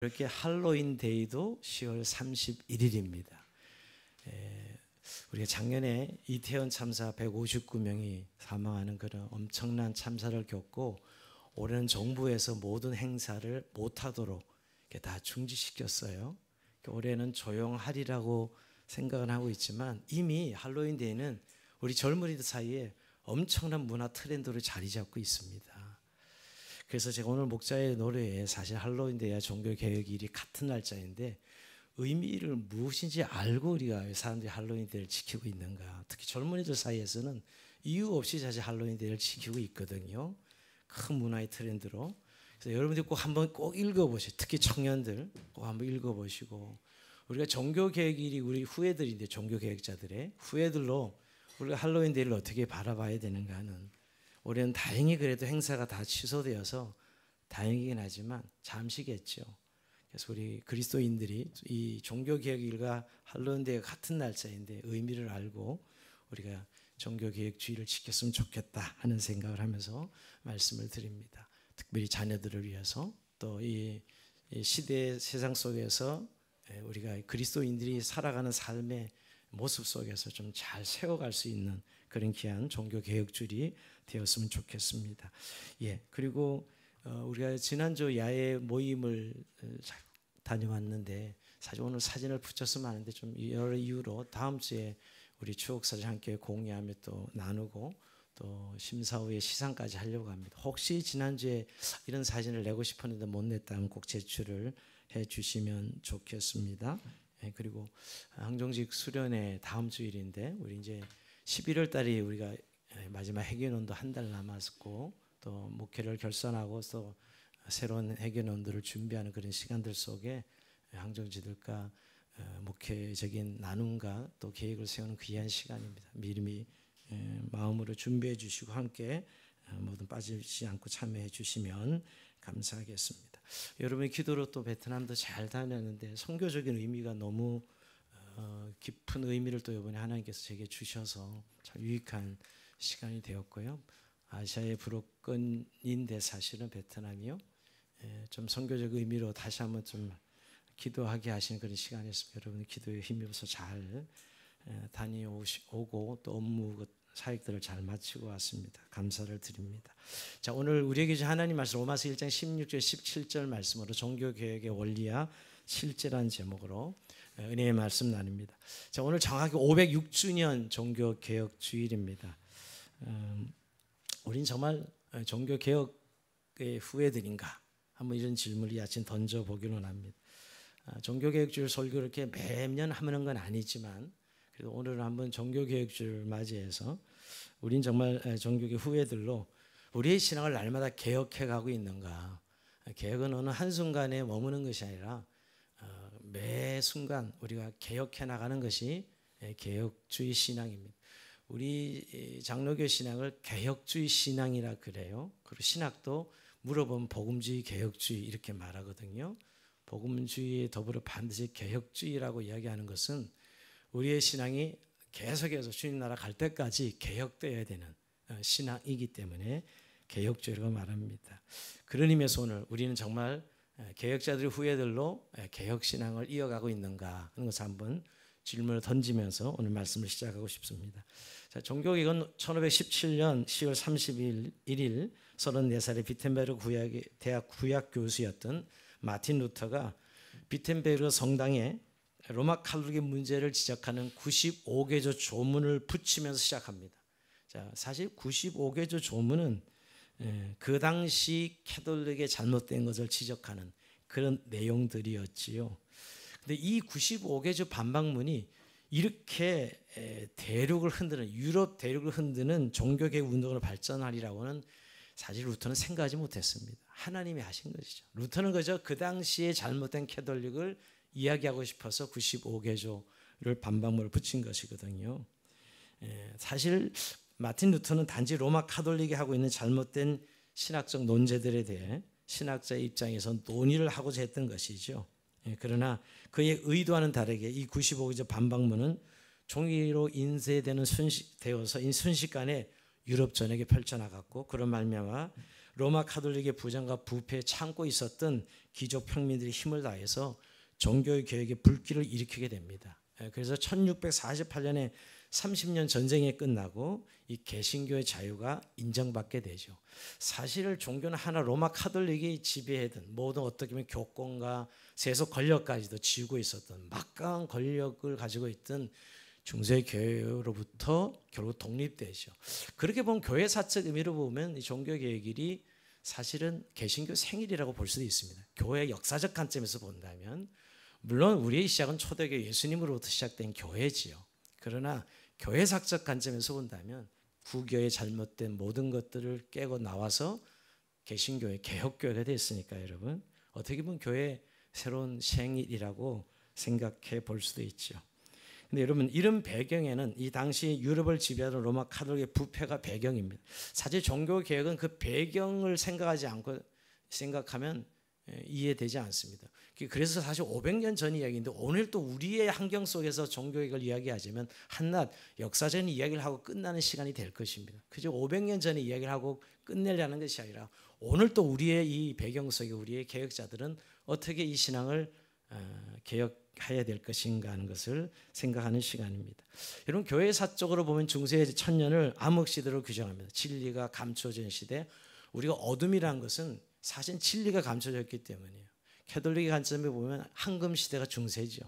이렇게 할로윈 데이도 10월 31일입니다. 우리가 작년에 이태원 참사 159명이 사망하는 그런 엄청난 참사를 겪고 올해는 정부에서 모든 행사를 못하도록 다 중지시켰어요. 올해는 조용하리라고 생각은 하고 있지만 이미 할로윈 데이는 우리 젊은이들 사이에 엄청난 문화 트렌드로 자리 잡고 있습니다. 그래서 제가 오늘 목자의 노래에 사실 할로윈 데이와 종교개혁일이 같은 날짜인데 의미를 무엇인지 알고 우리가 사람들이 할로윈 데이를 지키고 있는가. 특히 젊은이들 사이에서는 이유 없이 사실 할로윈 데이를 지키고 있거든요. 큰 문화의 트렌드로. 그래서 여러분들 꼭 한번 꼭 읽어보세요. 특히 청년들 꼭 한번 읽어보시고, 우리가 종교개혁일이 우리 후예들인데 종교개혁자들의 후예들로 우리가 할로윈 데이를 어떻게 바라봐야 되는가 하는, 올해는 다행히 그래도 행사가 다 취소되어서 다행이긴 하지만 잠시겠죠. 그래서 우리 그리스도인들이 이 종교개혁일과 할로윈 데이가 같은 날짜인데 의미를 알고 우리가 종교개혁주의를 지켰으면 좋겠다 하는 생각을 하면서 말씀을 드립니다. 특별히 자녀들을 위해서, 또 이 시대의 세상 속에서 우리가 그리스도인들이 살아가는 삶의 모습 속에서 좀 잘 세워갈 수 있는 그런 귀한 종교개혁주일이 되었으면 좋겠습니다. 그리고 우리가 지난주 야외 모임을 다녀왔는데 사실 오늘 사진을 붙였으면 하는데 좀 여러 이유로 다음 주에 우리 추억사진 함께 공유하며 또 나누고 또 심사 후에 시상까지 하려고 합니다. 혹시 지난주에 이런 사진을 내고 싶었는데 못 냈다면 꼭 제출을 해 주시면 좋겠습니다. 그리고 항정직 수련회 다음 주일인데 우리 이제 11월 달이 우리가 마지막 회개론도 한 달 남았고 또 목회를 결산하고 또 새로운 회개론들을 준비하는 그런 시간들 속에 항정지들과 목회적인 나눔과 또 계획을 세우는 귀한 시간입니다. 미리 마음으로 준비해 주시고 함께 모든 빠지지 않고 참여해 주시면 감사하겠습니다. 여러분의 기도로 또 베트남도 잘 다녔는데 선교적인 의미가 너무 깊은 의미를 또 이번에 하나님께서 제게 주셔서 참 유익한 시간이 되었고요. 아시아의 불호권인데 사실은 베트남이요. 좀 선교적 의미로 다시 한번 좀 기도하게 하시는 그런 시간이었습니다. 여러분 기도에 힘입어서 잘 다녀오고 또 업무 사역들을 잘 마치고 왔습니다. 감사를 드립니다. 자, 오늘 우리에게 주신 하나님 말씀 로마서 1장 16절 17절 말씀으로 종교개혁의 원리와 실제라는 제목으로 은혜의 말씀 나눕니다. 자, 오늘 정확히 506주년 종교개혁주일입니다. 우린 정말 종교개혁의 후예들인가? 한번 이런 질문을 아침 던져보기로 합니다. 종교개혁주일 설교를 이렇게 매년 하는 건 아니지만 그래도 오늘은 한번 종교개혁주일을 맞이해서 우린 정말 종교개혁 후예들로 우리의 신앙을 날마다 개혁해가고 있는가. 개혁은 어느 한순간에 머무는 것이 아니라 매 순간 우리가 개혁해 나가는 것이 개혁주의 신앙입니다. 우리 장로교 신앙을 개혁주의 신앙이라 그래요. 그리고 신학도 물어보면 복음주의, 개혁주의 이렇게 말하거든요. 복음주의에 더불어 반드시 개혁주의라고 이야기하는 것은 우리의 신앙이 계속해서 주님 나라 갈 때까지 개혁되어야 되는 신앙이기 때문에 개혁주의라고 말합니다. 그런 의미에서 오늘 우리는 정말 개혁자들의 후예들로 개혁신앙을 이어가고 있는가 하는 것을 한번 질문을 던지면서 오늘 말씀을 시작하고 싶습니다. 자, 종교개혁은 1517년 10월 31일 34살의 비텐베르크 대학 구약 교수였던 마틴 루터가 비텐베르크 성당에 로마 칼국의 문제를 지적하는 95개조 조문을 붙이면서 시작합니다. 자, 사실 95개조 조문은 그 당시 캐톨릭의 잘못된 것을 지적하는 그런 내용들이었지요. 근데 이 95개조 반박문이 이렇게 대륙을 흔드는, 유럽 대륙을 흔드는 종교개혁 운동으로 발전하리라고는 사실 루터는 생각하지 못했습니다. 하나님이 하신 것이죠. 루터는 그저 그 당시에 잘못된 캐톨릭을 이야기하고 싶어서 95개조를 반박문을 붙인 것이거든요. 사실 마틴 루터는 단지 로마 카톨릭이 하고 있는 잘못된 신학적 논제들에 대해 신학자의 입장에서 논의를 하고자 했던 것이죠. 그러나 그의 의도와는 다르게 이 95개조 반박문은 종이로 인쇄되는 되어서 순식간에 유럽 전역에 펼쳐나갔고, 그런 말미암아 로마 카톨릭의 부정과 부패에 참고 있었던 귀족 평민들이 힘을 다해서 종교 개혁의 불길을 일으키게 됩니다. 그래서 1648년에 30년 전쟁이 끝나고 이 개신교의 자유가 인정받게 되죠. 사실 종교는 하나 로마 카톨릭이 지배하던 모든 어떻게 보면 교권과 세속 권력까지도 쥐고 있었던 막강한 권력을 가지고 있던 중세 교회로부터 결국 독립되죠. 그렇게 보면 교회사적 의미로 보면 이 종교 개혁일이 사실은 개신교 생일이라고 볼 수도 있습니다. 교회 역사적 관점에서 본다면 물론 우리의 시작은 초대교회 예수님으로부터 시작된 교회지요. 그러나 교회사적 관점에서 본다면 구교의 잘못된 모든 것들을 깨고 나와서 개신교회 개혁교회가 됐으니까 여러분 어떻게 보면 교회의 새로운 생일이라고 생각해 볼 수도 있죠. 근데 여러분 이런 배경에는 이 당시 유럽을 지배하던 로마 카톨릭의 부패가 배경입니다. 사실 종교 개혁은 그 배경을 생각하지 않고 생각하면 이해되지 않습니다. 그래서 사실 500년 전 이야기인데 오늘 또 우리의 환경 속에서 종교개혁을 이야기하자면 한낱 역사적인 이야기를 하고 끝나는 시간이 될 것입니다. 그저 500년 전의 이야기를 하고 끝내려는 것이 아니라 오늘 또 우리의 이 배경 속에 우리의 개혁자들은 어떻게 이 신앙을 개혁해야 될 것인가 하는 것을 생각하는 시간입니다. 여러분 교회사적으로 보면 중세 천년을 암흑시대로 규정합니다. 진리가 감춰진 시대. 우리가 어둠이라는 것은 사실 진리가 감춰졌기 때문이에요. 캐톨릭의 관점에 보면 황금시대가 중세죠.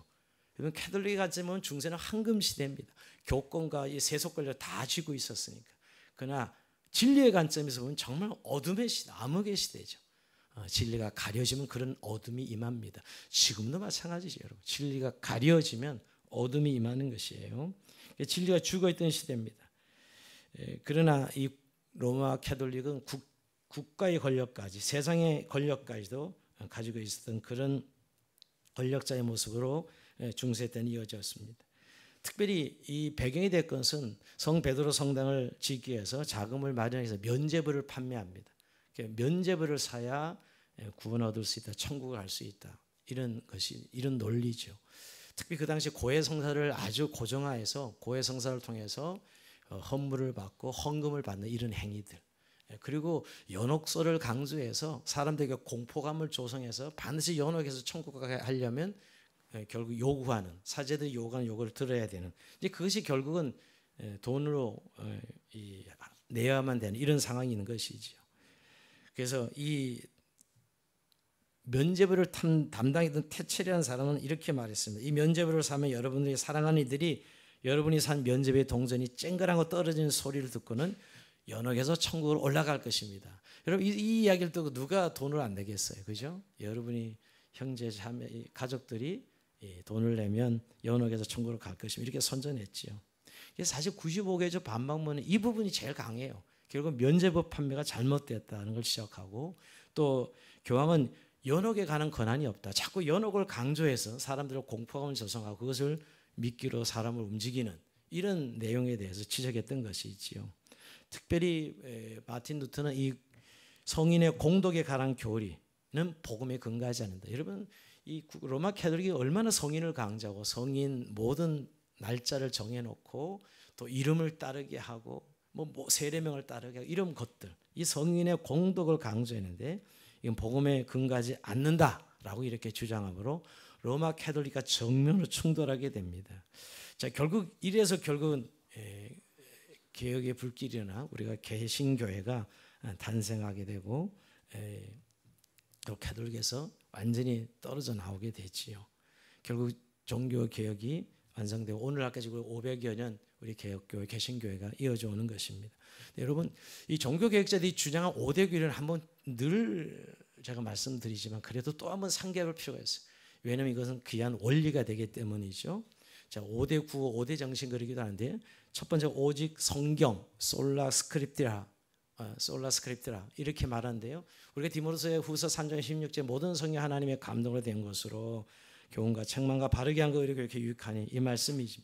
여러분 캐톨릭의 관점에 보면 중세는 황금시대입니다. 교권과 이 세속 권력을 다 쥐고 있었으니까. 그러나 진리의 관점에서 보면 정말 어둠의 시대, 암흑의 시대죠. 진리가 가려지면 그런 어둠이 임합니다. 지금도 마찬가지죠. 여러분. 진리가 가려지면 어둠이 임하는 것이에요. 진리가 죽어있던 시대입니다. 그러나 이 로마 캐톨릭은 국가의 권력까지 세상의 권력까지도 가지고 있었던 그런 권력자의 모습으로 중세 때는 이어졌습니다. 특별히 이 배경이 될 것은 성 베드로 성당을 짓기 위해서 자금을 마련해서 면죄부를 판매합니다. 면죄부를 사야 구원 얻을 수 있다, 천국을 갈 수 있다. 이런 논리죠. 특히 그 당시 고해 성사를 아주 고정화해서 고해 성사를 통해서 헌물을 받고 헌금을 받는 이런 행위들. 그리고 연옥소를 강조해서 사람들에게 공포감을 조성해서 반드시 연옥에서 천국 가게 하려면 결국 요구하는 사제들이 요구하는 요구를 들어야 되는 이제 그것이 결국은 돈으로 내야만 되는 이런 상황이 있는 것이죠. 그래서 이 면죄부를 담당했던 테첼이라는 사람은 이렇게 말했습니다. 이 면죄부를 사면 여러분들이 사랑하는 이들이 여러분이 산 면죄부의 동전이 쨍그랑하고 떨어지는 소리를 듣고는 연옥에서 천국으로 올라갈 것입니다. 여러분 이 이야기를 듣고 누가 돈을 안 내겠어요, 그죠? 여러분이 형제 자매 가족들이 돈을 내면 연옥에서 천국으로 갈 것입니다. 이렇게 선전했지요. 사실 95개조 반박문은 이 부분이 제일 강해요. 결국 면죄부 판매가 잘못됐다는 걸 지적하고 또 교황은 연옥에 가는 권한이 없다. 자꾸 연옥을 강조해서 사람들을 공포감을 조성하고 그것을 믿기로 사람을 움직이는 이런 내용에 대해서 지적했던 것이 있지요. 특별히 마틴 루터는 이 성인의 공덕에 관한 교리는 복음에 근거하지 않는다. 여러분 이 로마 캐톨릭이 얼마나 성인을 강조하고 성인 모든 날짜를 정해놓고 또 이름을 따르게 하고 뭐 세례명을 따르게 하고 이런 것들 이 성인의 공덕을 강조했는데 이건 복음에 근거하지 않는다라고 이렇게 주장함으로 로마 캐톨릭과 정면으로 충돌하게 됩니다. 자 결국 이래서 결국은 개혁의 불길이 일어나 우리가 개신교회가 탄생하게 되고 또 캐톨릭에서 완전히 떨어져 나오게 되지요. 결국 종교 개혁이 완성되고 오늘날까지 500여 년 우리 개혁교회 개신교회가 이어져 오는 것입니다. 여러분 이 종교 개혁자들이 주장한 5대 교리를 한번 늘 제가 말씀드리지만 그래도 또 한번 상기할 필요가 있어요. 왜냐하면 이것은 귀한 원리가 되기 때문이죠. 자 5대 구호 5대 정신 그리기도 하는데 첫 번째 오직 성경 솔라 스크립트라 이렇게 말하는데요. 우리가 디모데후서 3장 16절 모든 성경 하나님의 감동으로 된 것으로 교훈과 책망과 바르게 한 거 이렇게 유익하니 이 말씀이지.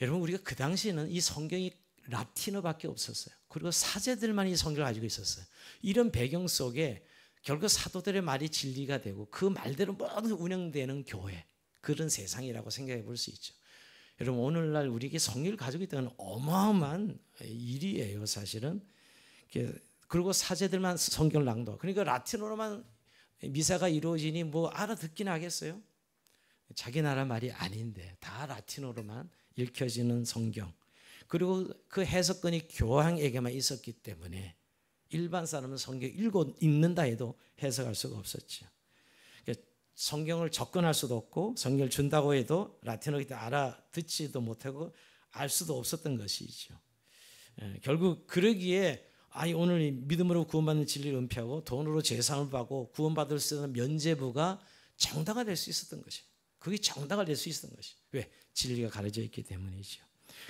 여러분 우리가 그 당시에는 이 성경이 라틴어밖에 없었어요. 그리고 사제들만 이 성경을 가지고 있었어요. 이런 배경 속에 결국 사도들의 말이 진리가 되고 그 말대로 모두 운영되는 교회 그런 세상이라고 생각해 볼 수 있죠. 여러분 오늘날 우리에게 성경을 가지고 있다는 어마어마한 일이에요 사실은. 그리고 사제들만 성경을 낭독 그러니까 라틴어로만 미사가 이루어지니 뭐 알아듣긴 하겠어요? 자기 나라 말이 아닌데 다 라틴어로만 읽혀지는 성경, 그리고 그 해석권이 교황에게만 있었기 때문에 일반 사람은 성경 읽는다 해도 해석할 수가 없었죠. 성경을 접근할 수도 없고 성경을 준다고 해도 라틴어를 알아듣지도 못하고 알 수도 없었던 것이죠. 결국 그러기에 오늘 믿음으로 구원받는 진리를 은폐하고 돈으로 제사함을 받고 구원받을 수 있는 면죄부가 정당화 될 수 있었던 것이에요. 그게 정당화 될 수 있었던 것이에요. 왜? 진리가 가려져 있기 때문이죠.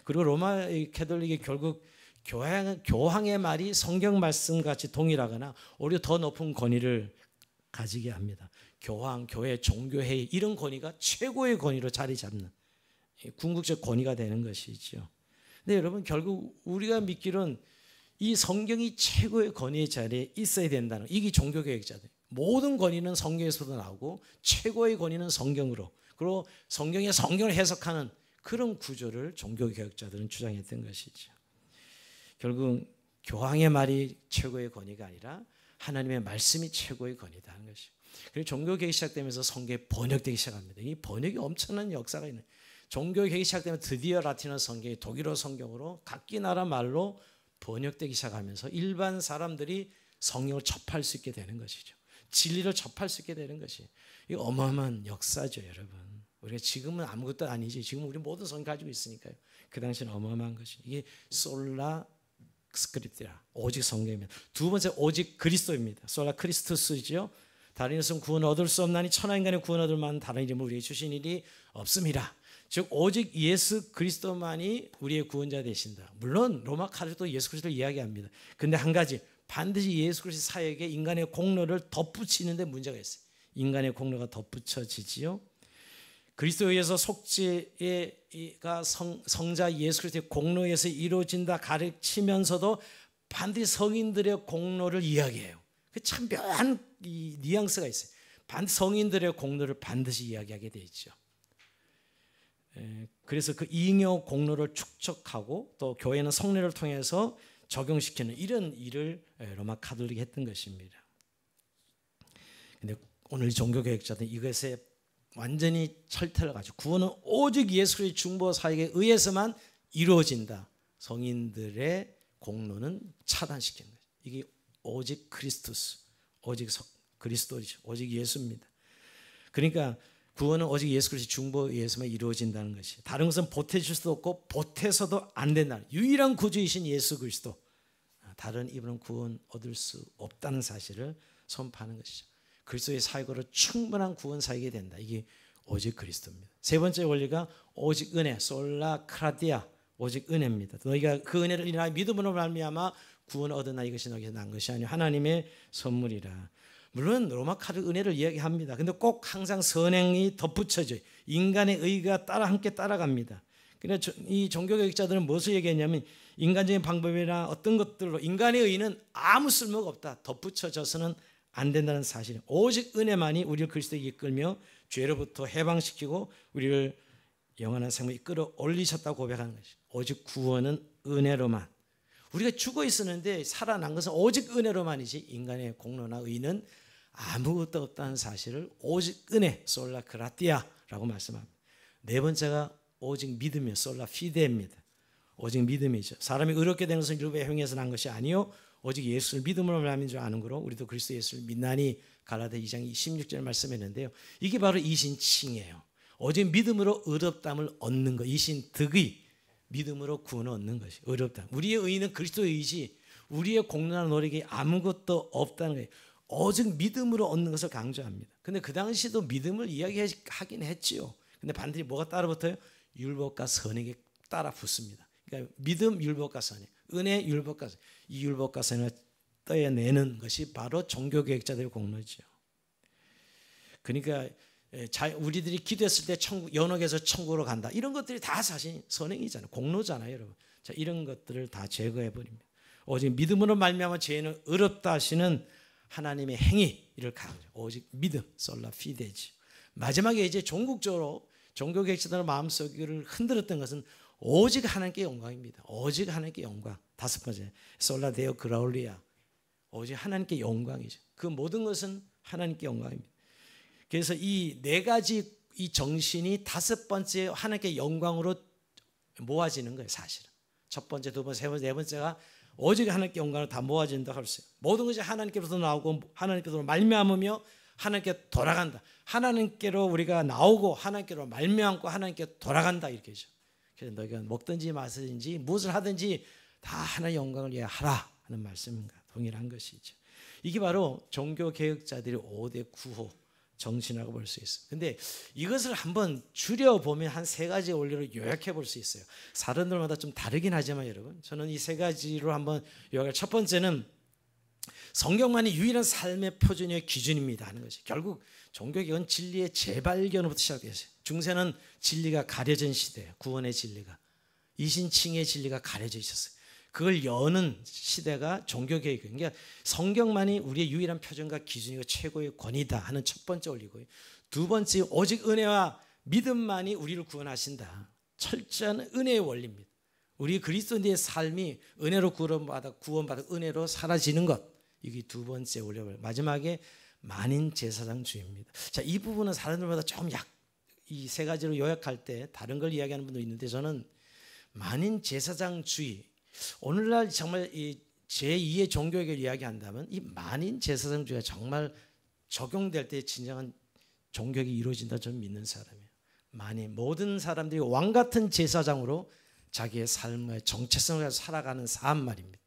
그리고 로마 캐톨릭이 결국 교황의 말이 성경 말씀같이 동일하거나 오히려 더 높은 권위를 가지게 합니다. 교황, 교회, 종교회의 이런 권위가 최고의 권위로 자리 잡는 궁극적 권위가 되는 것이죠. 근데 여러분 결국 우리가 믿기로는 이 성경이 최고의 권위의 자리에 있어야 된다는, 이게 종교개혁자들 모든 권위는 성경에서도 나오고 최고의 권위는 성경으로, 그리고 성경의 성경을 해석하는 그런 구조를 종교개혁자들은 주장했던 것이죠. 결국 교황의 말이 최고의 권위가 아니라 하나님의 말씀이 최고의 권위다 하는 것이죠. 그리고 종교개혁이 시작되면서 성경이 번역되기 시작합니다. 이 번역이 엄청난 역사가 있는, 종교개혁이 시작되면 드디어 라틴어 성경이 독일어 성경으로 각기 나라 말로 번역되기 시작하면서 일반 사람들이 성경을 접할 수 있게 되는 것이죠. 진리를 접할 수 있게 되는 것이, 이 어마어마한 역사죠, 여러분. 우리가 지금은 아무것도 아니지. 지금 우리 모든 성경 가지고 있으니까요. 그 당시는 어마어마한 것이, 이게 솔라 스크립트라, 오직 성경입니다. 두 번째 오직 그리스도입니다. 솔라 크리스토스죠. 다른 이름은 구원 얻을 수 없나니 천하 인간의 구원 얻을 만한 다른 이름을 우리에게 주신 일이 없습니다. 즉 오직 예수 그리스도만이 우리의 구원자 되신다. 물론 로마 카톨릭도 예수 그리스도를 이야기합니다. 근데 한 가지, 반드시 예수 그리스도 사역에 인간의 공로를 덧붙이는데 문제가 있어요. 인간의 공로가 덧붙여지지요. 그리스도에 의해서 속죄가 성자 예수 그리스도의 공로에 의해서 이루어진다 가르치면서도 반드시 성인들의 공로를 이야기해요. 참 묘한 뉘앙스가 있어요. 성인들의 공로를 반드시 이야기하게 되어 있죠. 그래서 그 잉여 공로를 축적하고 또 교회는 성례를 통해서 적용시키는 이런 일을 로마 카톨릭이 했던 것입니다. 근데 오늘 종교개혁자들은 이것에 완전히 철퇴를 가지고 구원은 오직 예수 그리스도의 중보 사역에 의해서만 이루어진다. 성인들의 공로는 차단시키는 거예요. 이게 오직 그리스도스, 오직 그리스도죠. 오직 예수입니다. 그러니까 구원은 오직 예수 그리스도의 중보에 의해서만 이루어진다는 것이, 다른 것은 보태줄 수도 없고 보태서도 안 된다는 유일한 구주이신 예수 그리스도, 다른 이분은 구원 얻을 수 없다는 사실을 선포하는 것이죠. 그리스도의 사역으로 충분한 구원 사역이 된다. 이게 오직 그리스도입니다. 세 번째 원리가 오직 은혜, 솔라 크라티아, 오직 은혜입니다. 너희가 그 은혜를 인하여 믿음으로 말미암아 구원 얻으나 이것이 너희에게서 난 것이 아니요 하나님의 선물이라. 물론 로마 카톨릭 은혜를 이야기합니다. 근데 꼭 항상 선행이 덧붙여져요. 인간의 의가 함께 따라갑니다. 그래서 이 종교개혁자들은 무엇을 얘기했냐면, 인간적인 방법이나 어떤 것들로 인간의 의는 아무 쓸모가 없다, 덧붙여져서는 안 된다는 사실. 오직 은혜만이 우리를 그리스도에게 이끌며 죄로부터 해방시키고 우리를 영원한 생명에 이끌어 올리셨다고 고백하는 것이, 오직 구원은 은혜로만. 우리가 죽어 있었는데 살아난 것은 오직 은혜로만이지 인간의 공로나 의는 아무것도 없다는 사실을 오직 은혜, 솔라 그라티아라고 말씀합니다. 네 번째가 오직 믿음이요, 솔라 피데입니다. 오직 믿음이죠. 사람이 의롭게 되는 것은 율법에 행해서 난 것이 아니요 오직 예수를 믿음으로 말하는 줄 아는 거로 우리도 그리스도 예수를 믿나니, 갈라디아 2장 16절 말씀했는데요. 이게 바로 이신칭이에요. 오직 믿음으로 의롭다함을 얻는 것, 이신득의, 믿음으로 구원을 얻는 것이 의롭다. 우리의 의는 그리스도의 의지, 우리의 공로나 노력이 아무것도 없다는 거예요. 오직 믿음으로 얻는 것을 강조합니다. 근데 그 당시도 믿음을 이야기하긴 했지요. 근데 반드시 뭐가 따라 붙어요? 율법과 선행이 따라 붙습니다. 그러니까 믿음, 율법과 선행, 은혜, 율법과 선행, 이 율법과 선행을 떼어내는 것이 바로 종교개혁자들의 공로죠. 그러니까 우리들이 기도했을 때 연옥에서 천국으로 간다, 이런 것들이 다 사실 선행이잖아요. 공로잖아요, 여러분. 자, 이런 것들을 다 제거해 버립니다. 오직 믿음으로 말미암아 죄는 의롭다 하시는 하나님의 행위를 강조. 오직 믿음, 솔라 피데지. 마지막에 이제 종국적으로 종교개혁자들의 마음속을 흔들었던 것은 오직 하나님께 영광입니다. 오직 하나님께 영광. 다섯 번째, 솔라 데오 그라울리아. 오직 하나님께 영광이죠. 그 모든 것은 하나님께 영광입니다. 그래서 이 네 가지 이 정신이 다섯 번째 하나님께 영광으로 모아지는 거예요. 사실은 첫 번째, 두 번째, 세 번째, 네 번째가 오직 하나님께 영광으로 다 모아진다고 할 수 있어요. 모든 것이 하나님께로부터 나오고 하나님께로 말미암으며 하나님께 돌아간다. 하나님께로 우리가 나오고 하나님께로 말미암고 하나님께 돌아간다 이렇게 하죠. 그래서 너희가 먹든지 마시든지 무엇을 하든지 다 하나님의 영광을 위해 하라 하는 말씀과 동일한 것이죠. 이게 바로 종교개혁자들의 5대 구호 정신이라고 볼 수 있어요. 근데 이것을 한번 줄여보면 한 세 가지 원리로 요약해 볼 수 있어요. 사람들마다 좀 다르긴 하지만 여러분, 저는 이 세 가지로 한번 요약을. 첫 번째는 성경만이 유일한 삶의 표준이요 기준입니다 하는 것이. 결국 종교개혁은 진리의 재발견부터 시작했어요. 중세는 진리가 가려진 시대예요. 구원의 진리가, 이신칭의 진리가 가려져 있었어요. 그걸 여는 시대가 종교개혁이에요. 그러니까 성경만이 우리의 유일한 표준과 기준이고 최고의 권위다 하는 첫 번째 원리고요. 두 번째, 오직 은혜와 믿음만이 우리를 구원하신다. 철저한 은혜의 원리입니다. 우리 그리스도인의 삶이 은혜로 구원받아 은혜로 사라지는 것, 이게 두 번째 원리고요. 마지막에 만인 제사장주의입니다. 자, 이 부분은 사람들마다 좀 이 세 가지로 요약할 때 다른 걸 이야기하는 분도 있는데, 저는 만인 제사장주의, 오늘날 정말 이 제2의 종교개혁을 이야기한다면 이 만인 제사장주의가 정말 적용될 때 진정한 종교개혁이 이루어진다 저는 믿는 사람이에요. 만인, 모든 사람들이 왕 같은 제사장으로 자기의 삶의 정체성을 가지고 살아가는 삶 말입니다.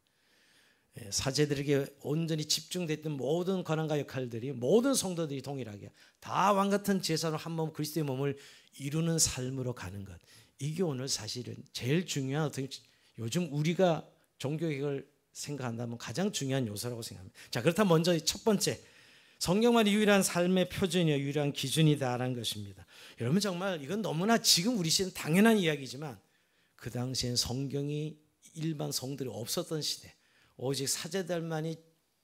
사제들에게 온전히 집중됐던 모든 권한과 역할들이 모든 성도들이 동일하게 다 왕 같은 제사로 한 몸 그리스도의 몸을 이루는 삶으로 가는 것, 이게 오늘 사실은 제일 중요한, 어떤 요즘 우리가 종교개혁을 생각한다면 가장 중요한 요소라고 생각합니다. 자, 그렇다면 먼저 첫 번째, 성경만이 유일한 삶의 표준이요 유일한 기준이다라는 것입니다. 여러분, 정말 이건 너무나 지금 우리 시대는 당연한 이야기지만 그 당시엔 성경이 일반 성들이 없었던 시대, 오직 사제들만이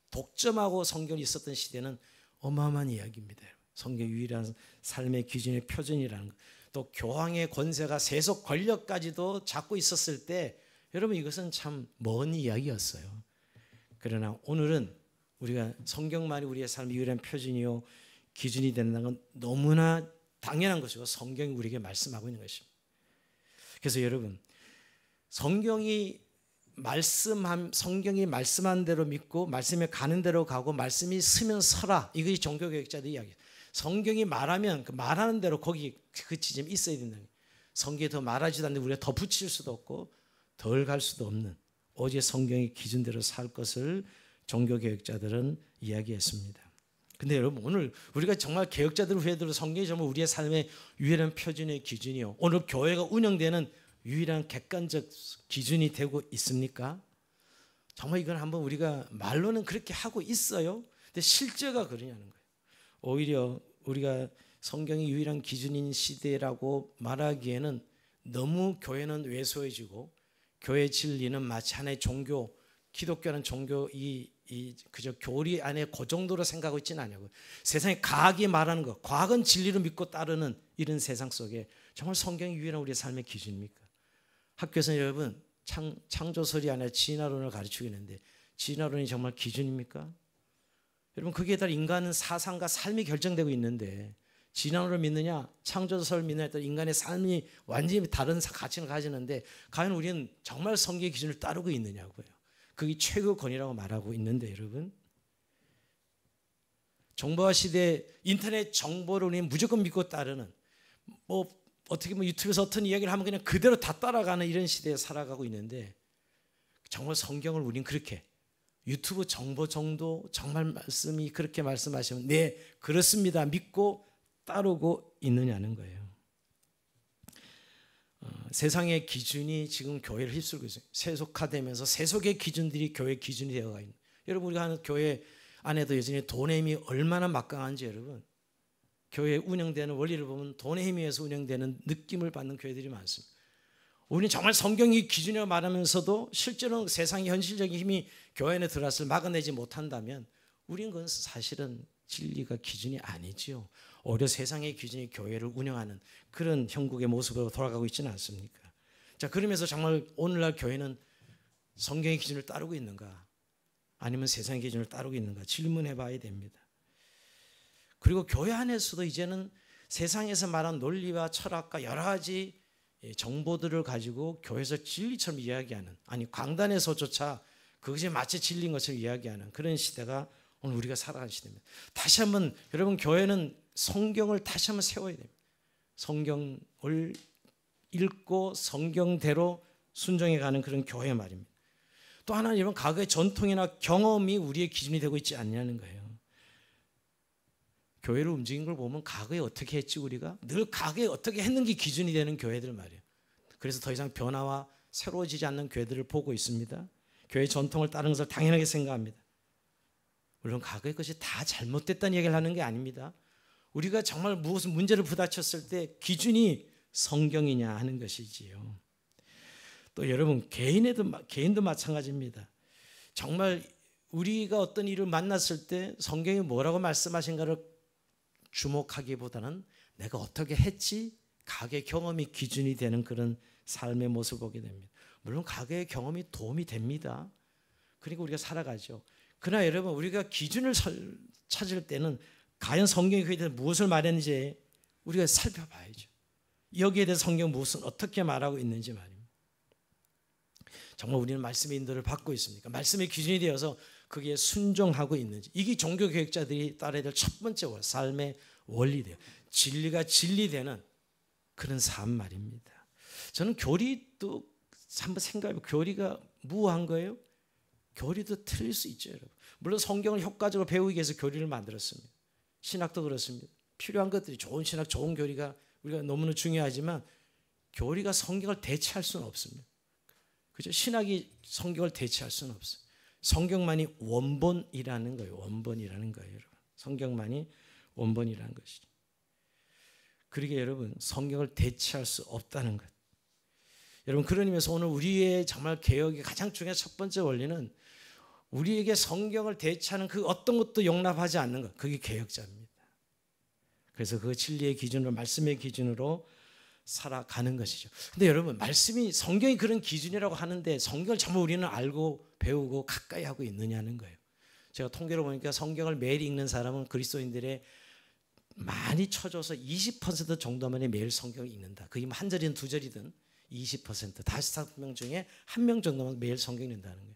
독점하고 성경이 있었던 시대는 어마어마한 이야기입니다. 성경 유일한 삶의 기준의 표준이라는 것, 또 교황의 권세가 세속 권력까지도 잡고 있었을 때, 여러분 이것은 참 먼 이야기였어요. 그러나 오늘은 우리가 성경만이 우리의 삶의 유일한 표준이요 기준이 된다는 건 너무나 당연한 것이고 성경이 우리에게 말씀하고 있는 것입니다. 그래서 여러분, 성경이 말씀한 대로 믿고 말씀에 가는 대로 가고 말씀이 쓰면 서라, 이것이 종교개혁자들 이야기예요. 성경이 말하면 그 말하는 대로 거기 그 지점이 있어야 된다는 거예요. 성경이 더 말하지도 않는데 우리가 더 붙일 수도 없고 덜 갈 수도 없는, 오직 성경의 기준대로 살 것을 종교개혁자들은 이야기했습니다. 근데 여러분, 오늘 우리가 정말 개혁자들 후예들로 성경이 정말 우리의 삶의 유일한 표준의 기준이요, 오늘 교회가 운영되는 유일한 객관적 기준이 되고 있습니까? 정말 이건 한번 우리가 말로는 그렇게 하고 있어요. 근데 실제가 그러냐는 거예요. 오히려 우리가 성경이 유일한 기준인 시대라고 말하기에는 너무 교회는 왜소해지고 교회 진리는 마치 하나의 종교, 기독교는 종교 그저 교리 안에 그 정도로 생각하고 있지는 않냐고요. 세상에 과학이 말하는 것, 과학은 진리로 믿고 따르는 이런 세상 속에 정말 성경이 유일한 우리의 삶의 기준입니까? 학교에서 여러분 창조설이 아니라 진화론을 가르치고 있는데 진화론이 정말 기준입니까? 여러분, 거기에 따라 인간은 사상과 삶이 결정되고 있는데 진화론을 믿느냐 창조설을 믿느냐에 따라 인간의 삶이 완전히 다른 가치를 가지는데 과연 우리는 정말 성경의 기준을 따르고 있느냐고요. 그게 최고 권위라고 말하고 있는데, 여러분, 정보화 시대 인터넷 정보를 우리는 무조건 믿고 따르는, 어떻게 유튜브에서 어떤 이야기를 하면 그냥 그대로 다 따라가는 이런 시대에 살아가고 있는데, 정말 성경을 우리는 그렇게 유튜브 정보 정도 정말 말씀이 그렇게 말씀하시면 네 그렇습니다 믿고 따르고 있느냐는 거예요. 세상의 기준이 지금 교회를 휩쓸고 있어요. 세속화되면서 세속의 기준들이 교회 기준이 되어가 있는. 여러분, 우리가 하는 교회 안에도 여전히 돈의 힘이 얼마나 막강한지, 여러분, 교회 운영되는 원리를 보면 돈의 힘에 의해서 운영되는 느낌을 받는 교회들이 많습니다. 우리는 정말 성경이 기준이라고 말하면서도 실제로는 세상의 현실적인 힘이 교회 안에 들어왔을 막아내지 못한다면 우리는 그건 사실은 진리가 기준이 아니지요. 오히려 세상의 기준이 교회를 운영하는 그런 형국의 모습으로 돌아가고 있지는 않습니까? 자, 그러면서 정말 오늘날 교회는 성경의 기준을 따르고 있는가, 아니면 세상의 기준을 따르고 있는가 질문해 봐야 됩니다. 그리고 교회 안에서도 이제는 세상에서 말한 논리와 철학과 여러 가지 정보들을 가지고 교회에서 진리처럼 이야기하는, 아니 강단에서조차 그것이 마치 진리인 것처럼 이야기하는 그런 시대가 오늘 우리가 살아가는 시대입니다. 다시 한번 여러분, 교회는 성경을 다시 한번 세워야 됩니다. 성경을 읽고 성경대로 순종해 가는 그런 교회 말입니다. 또 하나는 여러분, 과거의 전통이나 경험이 우리의 기준이 되고 있지 않냐는 거예요. 교회를 움직인 걸 보면 과거에 어떻게 했지, 우리가 늘 과거에 어떻게 했는지 기준이 되는 교회들 말이에요. 그래서 더 이상 변화와 새로워지지 않는 교회들을 보고 있습니다. 교회의 전통을 따르는 것을 당연하게 생각합니다. 물론 과거의 것이 다 잘못됐다는 얘기를 하는 게 아닙니다. 우리가 정말 무슨 문제를 부닥쳤을 때 기준이 성경이냐 하는 것이지요. 또 여러분, 개인도 마찬가지입니다. 정말 우리가 어떤 일을 만났을 때 성경이 뭐라고 말씀하신가를 주목하기보다는 내가 어떻게 했지, 과거의 경험이 기준이 되는 그런 삶의 모습을 보게 됩니다. 물론 과거의 경험이 도움이 됩니다. 그러니까 우리가 살아가죠. 그러나 여러분, 우리가 기준을 찾을 때는 과연 성경이 그에 대해서 무엇을 말했는지 우리가 살펴봐야죠. 여기에 대해서 성경 무엇은 어떻게 말하고 있는지 말입니다. 정말 우리는 말씀의 인도를 받고 있습니까? 말씀의 기준이 되어서 거기에 순종하고 있는지. 이게 종교개혁자들이 따라야 될 첫 번째 삶의 원리돼요. 진리가 진리되는 그런 삶 말입니다. 저는 교리도 한번 생각해보면 교리가 무한 거예요? 교리도 틀릴 수 있죠, 여러분. 물론 성경을 효과적으로 배우기 위해서 교리를 만들었습니다. 신학도 그렇습니다. 필요한 것들이 좋은 신학, 좋은 교리가 우리가 너무나 중요하지만 교리가 성경을 대체할 수는 없습니다. 그죠? 신학이 성경을 대체할 수는 없어요. 성경만이 원본이라는 거예요. 원본이라는 거예요, 여러분. 성경만이 원본이라는 것이죠. 그러게 여러분, 성경을 대체할 수 없다는 것. 여러분, 그런 의미에서 오늘 우리의 정말 개혁의 가장 중요한 첫 번째 원리는 우리에게 성경을 대체하는 그 어떤 것도 용납하지 않는 것. 그게 개혁자입니다. 그래서 그 진리의 기준으로, 말씀의 기준으로 살아가는 것이죠. 근데 여러분, 말씀이, 성경이 그런 기준이라고 하는데 성경을 정말 우리는 알고 배우고 가까이 하고 있느냐는 거예요. 제가 통계로 보니까 성경을 매일 읽는 사람은 그리스도인들의 많이 쳐줘서 20% 정도만이 매일 성경을 읽는다. 그게 한 절이든 두 절이든 20%, 55명 중에 한 명 정도만 매일 성경 읽는다는 거예요.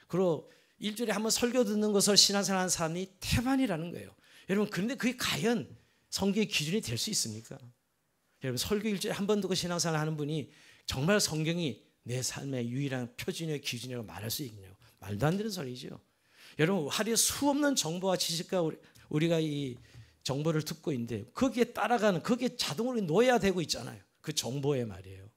그리고 일주일에 한 번 설교 듣는 것을 신앙생활하는 사람이 태반이라는 거예요. 여러분, 그런데 그게 과연 성경의 기준이 될 수 있습니까? 여러분, 설교 일주일에 한 번 듣고 신앙생활 하는 분이 정말 성경이 내 삶의 유일한 표준이며 기준이라고 말할 수 있냐고. 말도 안 되는 소리죠. 여러분, 하루에 수없는 정보와 지식과 우리가 이 정보를 듣고 있는데 거기에 따라가는, 거기에 자동으로 놓여야 되고 있잖아요. 그 정보에 말이에요.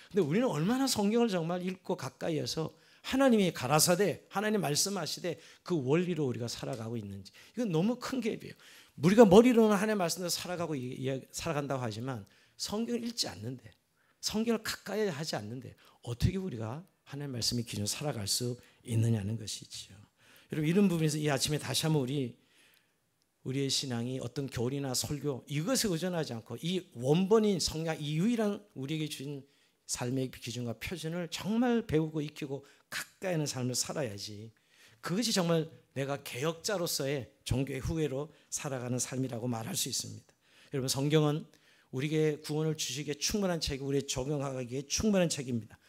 근데 우리는 얼마나 성경을 정말 읽고 가까이에서 하나님이 가라사대, 하나님 말씀하시되 그 원리로 우리가 살아가고 있는지. 이건 너무 큰 갭이에요. 우리가 머리로는 하나님 말씀대로 살아간다고 하지만 성경을 읽지 않는데, 성경을 가까이 하지 않는데 어떻게 우리가 하나님 말씀의 기준으로 살아갈 수 있느냐는 것이지요. 여러분, 이런 부분에서 이 아침에 다시 한번 우리의 신앙이 어떤 교리나 설교 이것에 의존하지 않고 이 원본인 성경, 이 유일한 우리에게 주신 삶의 기준과 표준을 정말 배우고 익히고 가까이 하는 삶을 살아야지, 그것이 정말 내가 개혁자로서의 종교의 후예로 살아가는 삶이라고 말할 수 있습니다. 여러분, 성경은 우리에게 구원을 주시기에 충분한 책이, 우리의 적용하기에 충분한 책입니다.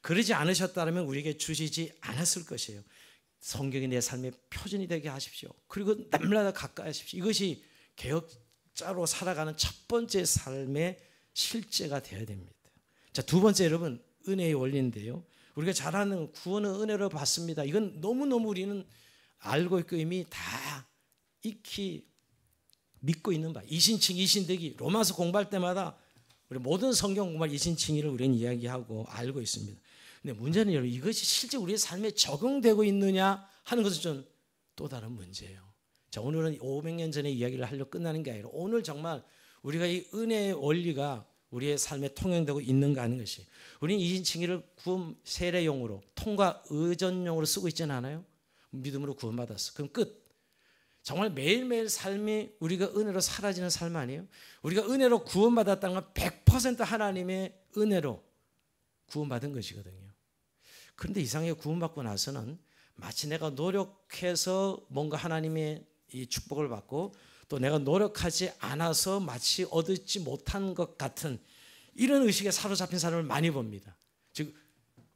그러지 않으셨다면 우리에게 주시지 않았을 것이에요. 성경이 내 삶의 표준이 되게 하십시오. 그리고 남들보다 가까이 하십시오. 이것이 개혁자로 살아가는 첫 번째 삶의 실제가 되어야 됩니다. 자, 두 번째, 여러분, 은혜의 원리인데요. 우리가 잘 아는 구원은 은혜로 받습니다. 이건 너무너무 우리는 알고 있고 이미 다 익히 믿고 있는 바. 이신칭, 이신되기. 로마서 공부할 때마다 우리 모든 성경 공부할 이신칭의를 우리는 이야기하고 알고 있습니다. 근데 문제는 여러분, 이것이 실제 우리의 삶에 적용되고 있느냐 하는 것은 좀 또 다른 문제예요. 자, 오늘은 500년 전의 이야기를 하려고 끝나는 게 아니라 오늘 정말 우리가 이 은혜의 원리가 우리의 삶에 통용되고 있는가 하는 것이. 우리는 이신칭의를 구원 세례용으로, 통과 의전용으로 쓰고 있지는 않아요? 믿음으로 구원받았어. 그럼 끝. 정말 매일매일 삶이 우리가 은혜로 사라지는 삶 아니에요? 우리가 은혜로 구원받았다는 건 100% 하나님의 은혜로 구원받은 것이거든요. 그런데 이상하게 구원받고 나서는 마치 내가 노력해서 뭔가 하나님의 이 축복을 받고 또 또 내가 노력하지 않아서 마치 얻지 못한 것 같은 이런 의식에 사로잡힌 사람을 많이 봅니다. 즉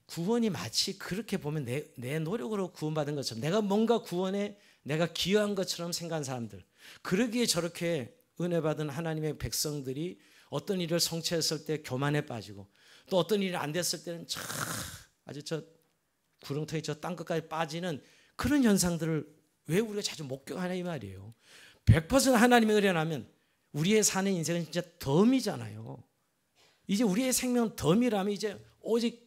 구원이 마치 그렇게 보면 내 노력으로 구원받은 것처럼, 내가 뭔가 구원에 내가 기여한 것처럼 생각한 사람들, 그러기에 저렇게 은혜 받은 하나님의 백성들이 어떤 일을 성취했을 때 교만에 빠지고, 또 어떤 일이 안 됐을 때는 아주 저 구렁텅이 저 땅끝까지 빠지는 그런 현상들을 왜 우리가 자주 목격하냐 이 말이에요. 100% 하나님의 은혜라면 우리의 사는 인생은 진짜 덤이잖아요. 이제 우리의 생명은 덤이라면 이제 오직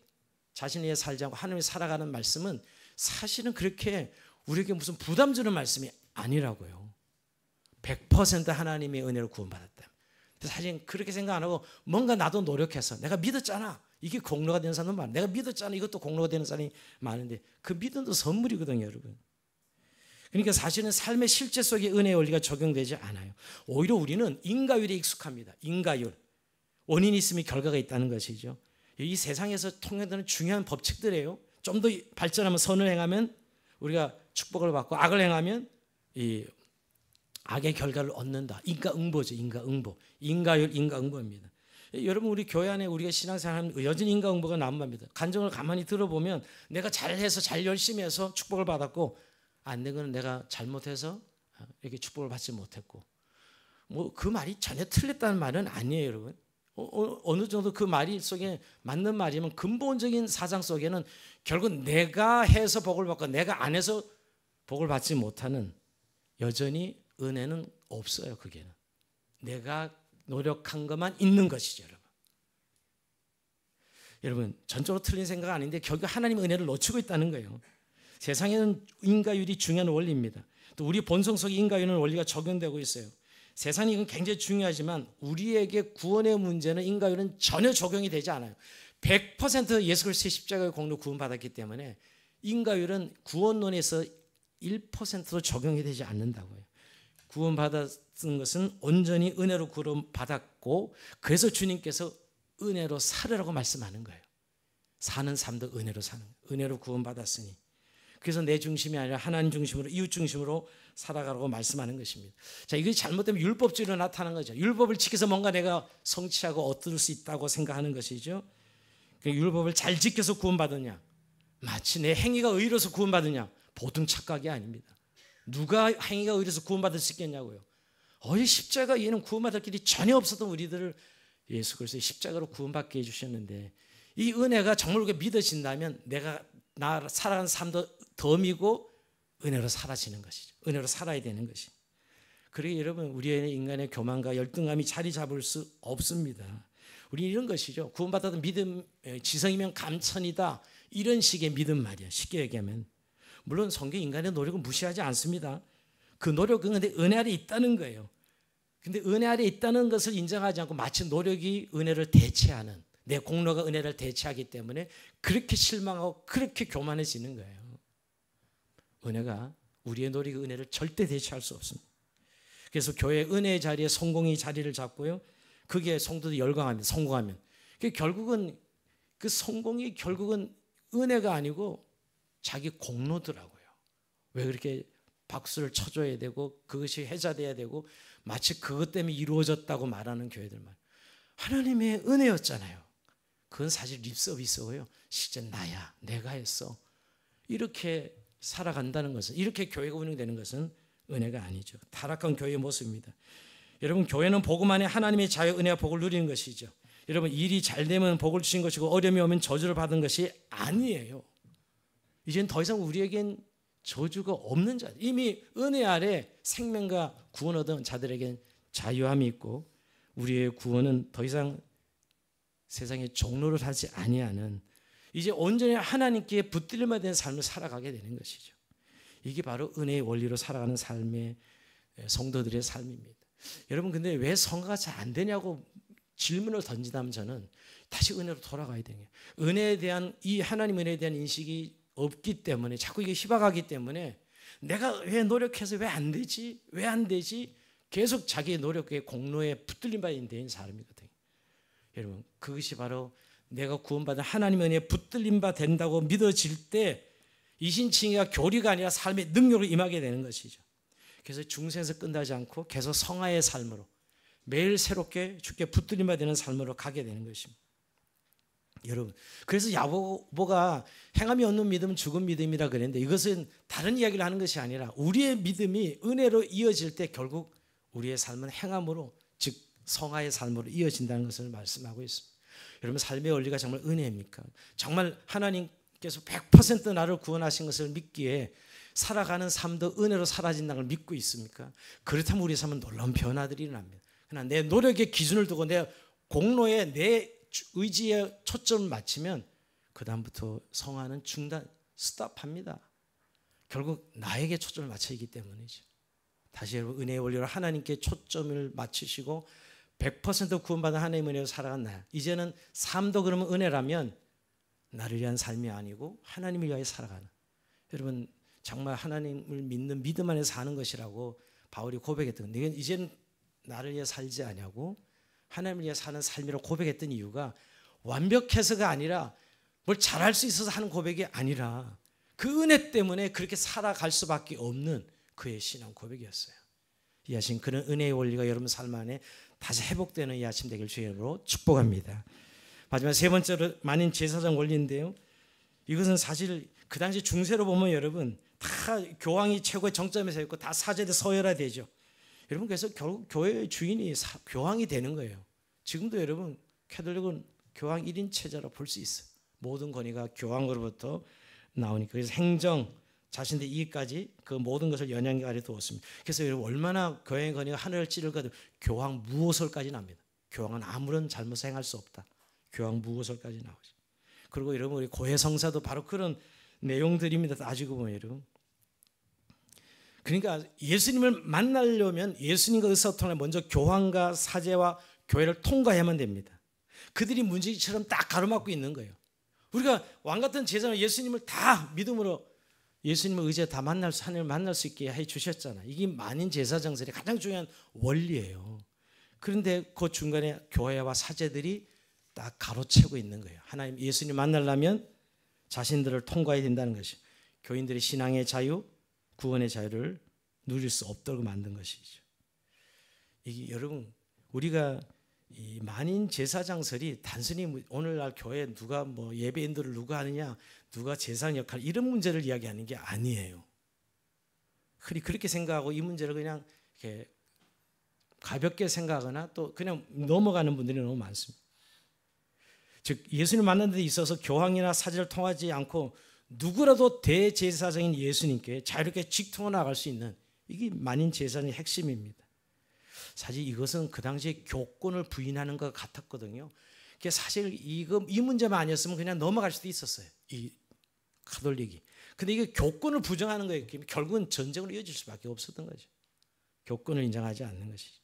자신을 위해 살지 않고 하나님을 살아가는 말씀은 사실은 그렇게 우리에게 무슨 부담 주는 말씀이 아니라고요. 100% 하나님의 은혜로 구원받았다. 사실 그렇게 생각 안 하고 뭔가 나도 노력해서 내가 믿었잖아. 이게 공로가 되는 사람도 많아. 내가 믿었잖아. 이것도 공로가 되는 사람이 많은데 그 믿음도 선물이거든요, 여러분. 그러니까 사실은 삶의 실제 속에 은혜의 원리가 적용되지 않아요. 오히려 우리는 인과율에 익숙합니다. 인과율. 원인이 있으면 결과가 있다는 것이죠. 이 세상에서 통용되는 중요한 법칙들이에요. 좀 더 발전하면 선을 행하면 우리가 축복을 받고, 악을 행하면 이 악의 결과를 얻는다. 인과응보죠. 인과응보. 인과율, 인과응보입니다. 여러분 우리 교회 안에 우리가 신앙생활하면 여전히 인과응보가 난무합니다. 간증을 가만히 들어보면 내가 잘해서 잘 열심히 해서 축복을 받았고, 안 된 거는 내가 잘못해서 이렇게 축복을 받지 못했고, 뭐 그 말이 전혀 틀렸다는 말은 아니에요, 여러분. 어느 정도 그 말이 속에 맞는 말이면 근본적인 사상 속에는 결국 내가 해서 복을 받고 내가 안 해서 복을 받지 못하는 여전히 은혜는 없어요. 그게는 내가 노력한 것만 있는 것이죠, 여러분. 여러분 전적으로 틀린 생각 아닌데 결국 하나님의 은혜를 놓치고 있다는 거예요. 세상에는 인과율이 중요한 원리입니다. 또 우리 본성 속에 인과율은 원리가 적용되고 있어요. 세상이 이건 굉장히 중요하지만 우리에게 구원의 문제는 인과율은 전혀 적용이 되지 않아요. 100% 예수 그리스도의 십자가의 공로 구원받았기 때문에 인과율은 구원론에서 1%도 적용이 되지 않는다고요. 구원받았은 것은 온전히 은혜로 구원받았고, 그래서 주님께서 은혜로 살으라고 말씀하는 거예요. 사는 삶도 은혜로 사는 거예요. 은혜로 구원받았으니. 그래서 내 중심이 아니라 하나님 중심으로, 이웃 중심으로 살아가라고 말씀하는 것입니다. 자, 이것이 잘못되면 율법주의로 나타나는 거죠. 율법을 지켜서 뭔가 내가 성취하고 얻을 수 있다고 생각하는 것이죠. 율법을 잘 지켜서 구원받느냐, 마치 내 행위가 의로서 구원받느냐, 보통 착각이 아닙니다. 누가 행위가 의로서 구원받을 수 있겠냐고요. 십자가 얘는 구원받을 길이 전혀 없었던 우리들을 예수 그리스도의 십자가로 구원받게 해주셨는데, 이 은혜가 정말 우리가 믿어진다면 내가 나 살아가는 삶도 덤이고 은혜로 사라지는 것이죠. 은혜로 살아야 되는 것이죠. 그러기 여러분 우리의 인간의 교만과 열등감이 자리 잡을 수 없습니다. 우리 이런 것이죠. 구원받았던 믿음, 지성이면 감천이다, 이런 식의 믿음 말이야. 쉽게 얘기하면. 물론 성경 인간의 노력을 무시하지 않습니다. 그 노력은 근데 은혜 아래 있다는 거예요. 근데 은혜 아래 있다는 것을 인정하지 않고 마치 노력이 은혜를 대체하는, 내 공로가 은혜를 대체하기 때문에 그렇게 실망하고 그렇게 교만해지는 거예요. 은혜가, 우리의 노력이 은혜를 절대 대체할 수 없습니다. 그래서 교회 은혜의 자리에 성공이 자리를 잡고요, 그게 성도들이 열광합니다. 성공하면. 결국은 그 성공이 결국은 은혜가 아니고 자기 공로더라고요. 왜 그렇게 박수를 쳐줘야 되고 그것이 회자돼야 되고 마치 그것 때문에 이루어졌다고 말하는 교회들만. 하나님의 은혜였잖아요. 그건 사실 립서비스고요. 실제 나야, 내가 했어. 이렇게 살아간다는 것은, 이렇게 교회가 운영되는 것은 은혜가 아니죠. 타락한 교회의 모습입니다. 여러분 교회는 복음 안에 하나님의 자유, 은혜와 복을 누리는 것이죠. 여러분 일이 잘 되면 복을 주신 것이고 어려움이 오면 저주를 받은 것이 아니에요. 이젠 더 이상 우리에겐 저주가 없는 자, 이미 은혜 아래 생명과 구원 얻은 자들에겐 자유함이 있고, 우리의 구원은 더 이상 세상에 종로를 하지 아니하는, 이제 온전히 하나님께 붙들림에 대한 삶을 살아가게 되는 것이죠. 이게 바로 은혜의 원리로 살아가는 삶의 성도들의 삶입니다. 여러분 근데 왜 성화가 잘 안 되냐고 질문을 던진다면 저는 다시 은혜로 돌아가야 돼요. 은혜에 대한, 이 하나님 은혜에 대한 인식이 없기 때문에, 자꾸 이게 희박하기 때문에 내가 왜 노력해서 왜 안 되지? 왜 안 되지? 계속 자기의 노력의 공로에 붙들림 바 있는 사람이거든요. 여러분 그것이 바로 내가 구원받은 하나님의 은혜에 붙들림 바 된다고 믿어질 때 이신칭의가 교리가 아니라 삶의 능력으로 임하게 되는 것이죠. 그래서 중생에서 끝나지 않고 계속 성화의 삶으로 매일 새롭게 주께 붙들림받아 되는 삶으로 가게 되는 것입니다. 여러분, 그래서 야고보가 행함이 없는 믿음은 죽은 믿음이라 그랬는데 이것은 다른 이야기를 하는 것이 아니라 우리의 믿음이 은혜로 이어질 때 결국 우리의 삶은 행함으로, 즉 성화의 삶으로 이어진다는 것을 말씀하고 있습니다. 여러분, 삶의 원리가 정말 은혜입니까? 정말 하나님께서 100% 나를 구원하신 것을 믿기에 살아가는 삶도 은혜로 사라진다는 걸 믿고 있습니까? 그렇다면 우리 삶은 놀라운 변화들이 일어납니다. 그러나 내 노력의 기준을 두고 내 공로에 내 의지에 초점을 맞추면 그 다음부터 성화는 중단, 스탑합니다. 결국 나에게 초점을 맞춰야 하기 때문이죠. 다시 여러분, 은혜의 원리로 하나님께 초점을 맞추시고 100% 구원받은 하나님의 은혜로 살아간 나, 이제는 삶도 그러면 은혜라면 나를 위한 삶이 아니고 하나님을 위하여 살아가는, 여러분 정말 하나님을 믿는 믿음 안에 사는 것이라고 바울이 고백했던, 내가 이제는 나를 위해 살지 아니하고 하나님을 위해 사는 삶이라고 고백했던 이유가 완벽해서가 아니라 뭘 잘할 수 있어서 하는 고백이 아니라 그 은혜 때문에 그렇게 살아갈 수밖에 없는 그의 신앙 고백이었어요. 이 아침 그런 은혜의 원리가 여러분 삶 안에 다시 회복되는 이 아침 되길 주의 이름으로 축복합니다. 마지막 세 번째로 만인 제사장 원리인데요, 이것은 사실 그 당시 중세로 보면 여러분 다 교황이 최고의 정점에 서 있고 다 사제들 서열화되죠. 여러분, 그래서 결국 교회의 주인이 교황이 되는 거예요. 지금도 여러분 캐톨릭은 교황 1인 체제로 볼 수 있어요. 모든 권위가 교황으로부터 나오니까. 그래서 행정, 자신의 이익까지 그 모든 것을 연양계 아래 두었습니다. 그래서 여러분 얼마나 교황의 권위가 하늘을 찌르거든 교황 무호설까지 납니다. 교황은 아무런 잘못을 행할 수 없다. 교황 무호설까지 나오죠. 그리고 여러분 우리 고해성사도 바로 그런 내용들입니다. 따지고 보면 여러분, 그러니까 예수님을 만나려면 예수님과 의사소통을 먼저 교황과 사제와 교회를 통과해야만 됩니다. 그들이 문제처럼 딱 가로막고 있는 거예요. 우리가 왕 같은 제자는 예수님을 다 믿음으로 예수님을 의지해 다 하나님을 만날 수 있게 해 주셨잖아요. 이게 만인 제사장들의 가장 중요한 원리예요. 그런데 그 중간에 교회와 사제들이 딱 가로채고 있는 거예요. 하나님, 예수님 만나려면 자신들을 통과해야 된다는 것이, 교인들의 신앙의 자유, 구원의 자유를 누릴 수 없도록 만든 것이죠. 이게 여러분, 우리가 이 만인 제사장설이 단순히 오늘날 교회에 누가 뭐 예배인들을 누가 하느냐, 누가 제사장 역할, 이런 문제를 이야기하는 게 아니에요. 그렇게 생각하고 이 문제를 그냥 이렇게 가볍게 생각하거나 또 그냥 넘어가는 분들이 너무 많습니다. 즉 예수님을 만나는 데 있어서 교황이나 사제를 통하지 않고 누구라도 대제사장인 예수님께 자유롭게 직통해 나갈 수 있는, 이게 만인 제사장의 핵심입니다. 사실 이것은 그 당시에 교권을 부인하는 것 같았거든요. 사실 이 문제만 아니었으면 그냥 넘어갈 수도 있었어요, 이 가톨릭이. 근데 이게 교권을 부정하는 거예요. 결국은 전쟁으로 이어질 수밖에 없었던 거죠. 교권을 인정하지 않는 것이죠.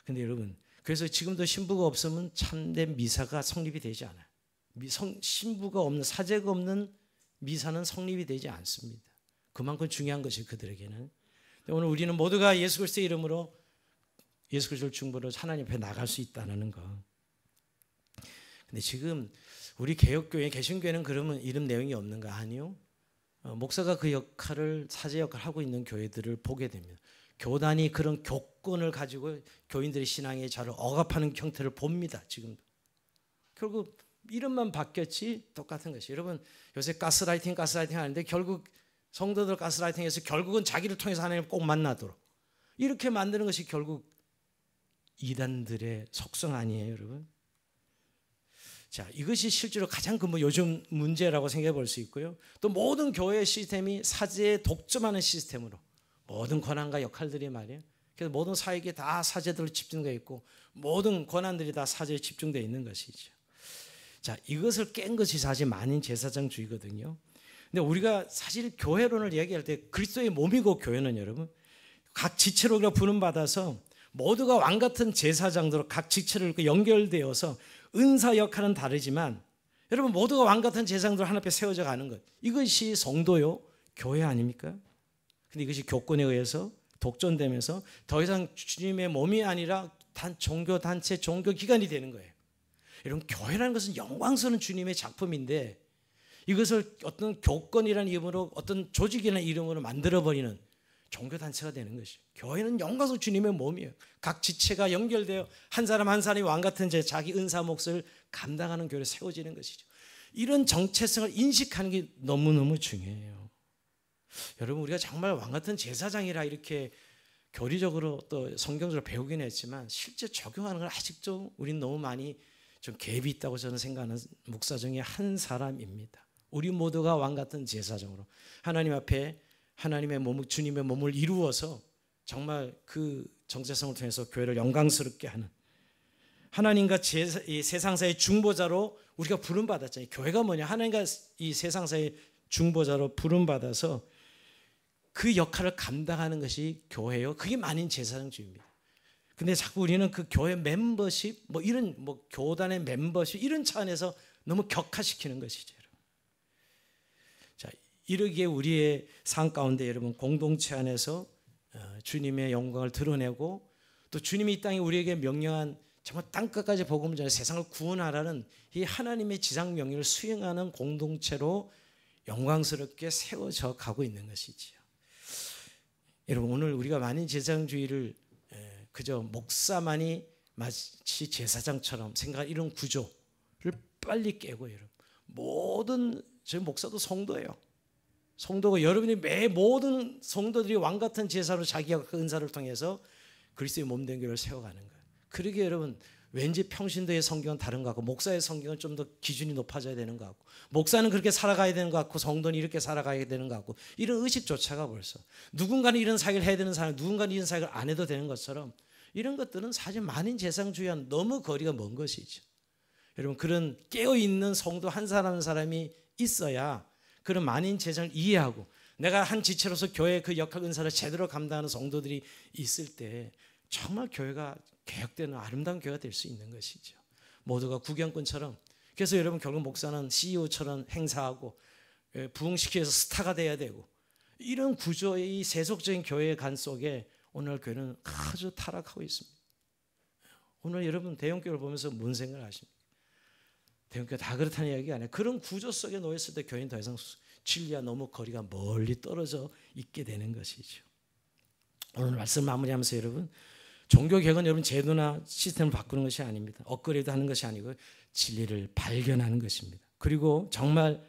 근데 여러분, 그래서 지금도 신부가 없으면 참된 미사가 성립이 되지 않아요. 신부가 없는, 사제가 없는 미사는 성립이 되지 않습니다. 그만큼 중요한 것이 그들에게는. 오늘 우리는 모두가 예수 그리스도의 이름으로, 예수 그리스도를 중보로 하나님 앞에 나갈 수 있다는 거. 근데 지금 우리 개혁교회, 개신교회는 그러면 이런 내용이 없는가? 아니요. 목사가 그 역할을, 사제 역할을 하고 있는 교회들을 보게 됩니다. 교단이 그런 교권을 가지고 교인들의 신앙의 자를 억압하는 형태를 봅니다. 지금도. 결국 이름만 바뀌었지 똑같은 것이. 여러분 요새 가스라이팅 하는데 결국 성도들 가스라이팅해서 결국은 자기를 통해서 하나님을 꼭 만나도록 이렇게 만드는 것이 결국 이단들의 속성 아니에요, 여러분? 자, 이것이 실제로 가장 요즘 문제라고 생각해 볼 수 있고요. 또 모든 교회의 시스템이 사제에 독점하는 시스템으로 모든 권한과 역할들이 말이에요. 그래서 모든 사역이 다 사제들로 집중되어 있고 모든 권한들이 다 사제에 집중되어 있는 것이죠. 자, 이것을 깬 것이 사실 만인 제사장주의거든요. 근데 우리가 사실 교회론을 얘기할 때 그리스도의 몸이고 교회는 여러분 각 지체로 부름받아서 모두가 왕 같은 제사장들로 각 지체로 연결되어서 은사 역할은 다르지만 여러분 모두가 왕 같은 제사장들 하나 앞에 세워져 가는 것, 이것이 성도요 교회 아닙니까? 근데 이것이 교권에 의해서 독점되면서 더 이상 주님의 몸이 아니라 단 종교단체, 종교기관이 되는 거예요. 여러분 교회라는 것은 영광스러운 주님의 작품인데 이것을 어떤 교권이라는 이름으로 어떤 조직이라는 이름으로 만들어버리는, 종교단체가 되는 것이죠. 교회는 영광스러운 주님의 몸이에요. 각 지체가 연결되어 한 사람 한 사람이 왕같은 자기 은사 몫을 감당하는 교회로 세워지는 것이죠. 이런 정체성을 인식하는 게 너무너무 중요해요. 여러분, 우리가 정말 왕같은 제사장이라 이렇게 교리적으로 또 성경적으로 배우긴 했지만 실제 적용하는 건 아직도 우리는 너무 많이 좀 갭이 있다고 저는 생각하는 목사 중에 한 사람입니다. 우리 모두가 왕같은 제사장으로 하나님 앞에 하나님의 몸, 주님의 몸을 이루어서 정말 그 정체성을 통해서 교회를 영광스럽게 하는 하나님과 이 세상사의 중보자로 우리가 부름받았잖아요. 교회가 뭐냐? 하나님과 이 세상사의 중보자로 부름받아서 그 역할을 감당하는 것이 교회예요. 그게 만인 제사장주의입니다. 근데 자꾸 우리는 그 교회 멤버십, 이런 교단의 멤버십 이런 차원에서 너무 격화시키는 것이죠. 자, 이러기에 우리의 삶 가운데 여러분 공동체 안에서 주님의 영광을 드러내고 또 주님이 이 땅에 우리에게 명령한 정말 땅끝까지 복음을 전해 세상을 구원하라는 이 하나님의 지상 명령을 수행하는 공동체로 영광스럽게 세워져 가고 있는 것이지요. 여러분, 오늘 우리가 만인 제사장주의를 그저 목사만이 마치 제사장처럼 생각하는 이런 구조를 빨리 깨고, 여러분 모든 저희 목사도 성도예요. 성도고 여러분이 모든 성도들이 왕같은 제사로 자기가 그 은사를 통해서 그리스도의 몸된 교회를 세워가는 거예요. 그러게 여러분, 왠지 평신도의 성경은 다른 것 같고 목사의 성경은 좀 더 기준이 높아져야 되는 것 같고 목사는 그렇게 살아가야 되는 것 같고 성도는 이렇게 살아가야 되는 것 같고 이런 의식조차가 벌써 누군가는 이런 사역을 해야 되는 사람, 누군가는 이런 사역을 안 해도 되는 것처럼 이런 것들은 사실 만인 제사장주의와는 너무 거리가 먼 것이죠. 여러분, 그런 깨어있는 성도 한 사람 한 사람이 있어야 그런 만인 제사장을 이해하고 내가 한 지체로서 교회의 그 역할 은사를 제대로 감당하는 성도들이 있을 때 정말 교회가 개혁되는 아름다운 교회가 될 수 있는 것이죠. 모두가 구경꾼처럼. 그래서 여러분, 결국 목사는 CEO처럼 행사하고 부흥시켜서 스타가 돼야 되고 이런 구조의 세속적인 교회의 간 속에 오늘 교회는 아주 타락하고 있습니다. 오늘 여러분 대형교회를 보면서 뭔 생각을 하십니까? 대형교회 다 그렇다는 이야기가 아니에요. 그런 구조 속에 놓였을 때 교회는 더 이상 진리와 너무 거리가 멀리 떨어져 있게 되는 것이죠. 오늘 말씀 마무리하면서 여러분, 종교개혁은 여러분 제도나 시스템을 바꾸는 것이 아닙니다. 업그레이드 하는 것이 아니고 진리를 발견하는 것입니다. 그리고 정말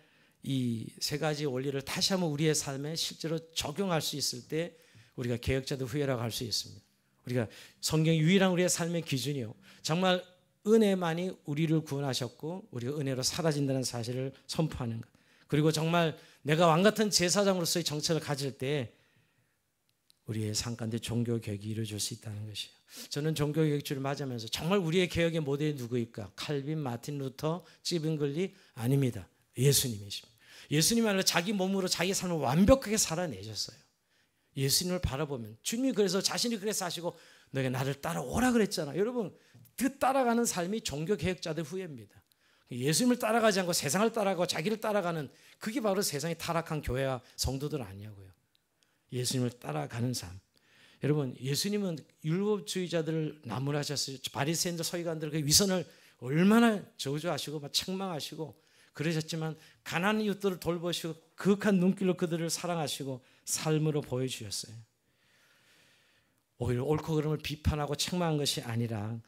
이 세 가지 원리를 다시 한번 우리의 삶에 실제로 적용할 수 있을 때 우리가 개혁자도 후회라고 할 수 있습니다. 우리가 성경이 유일한 우리의 삶의 기준이요, 정말 은혜만이 우리를 구원하셨고 우리가 은혜로 사라진다는 사실을 선포하는 것. 그리고 정말 내가 왕같은 제사장으로서의 정체를 가질 때 우리의 삶 가운데 종교개혁이 이루어질 수 있다는 것이에요. 저는 종교개혁주를 맞으면서 정말 우리의 개혁의 모델이 누구일까? 칼빈, 마틴 루터, 스티븐글리? 아닙니다. 예수님이십니다. 예수님이야말로 자기 몸으로 자기 삶을 완벽하게 살아내셨어요. 예수님을 바라보면 주님이 그래서 자신이 그래서 하시고 너희가 나를 따라오라 그랬잖아. 여러분, 그 따라가는 삶이 종교개혁자들 후예입니다. 예수님을 따라가지 않고 세상을 따라가고 자기를 따라가는 그게 바로 세상의 타락한 교회와 성도들 아니냐고요. 예수님을 따라가는 삶. 여러분, 예수님은 율법주의자들을 나무라셨어요. 바리새인들, 서기관들 그 위선을 얼마나 저주하시고 막 책망하시고 그러셨지만 가난한 이웃들을 돌보시고 그윽한 눈길로 그들을 사랑하시고 삶으로 보여주셨어요. 오히려 옳고 그름을 비판하고 책망한 것이 아니라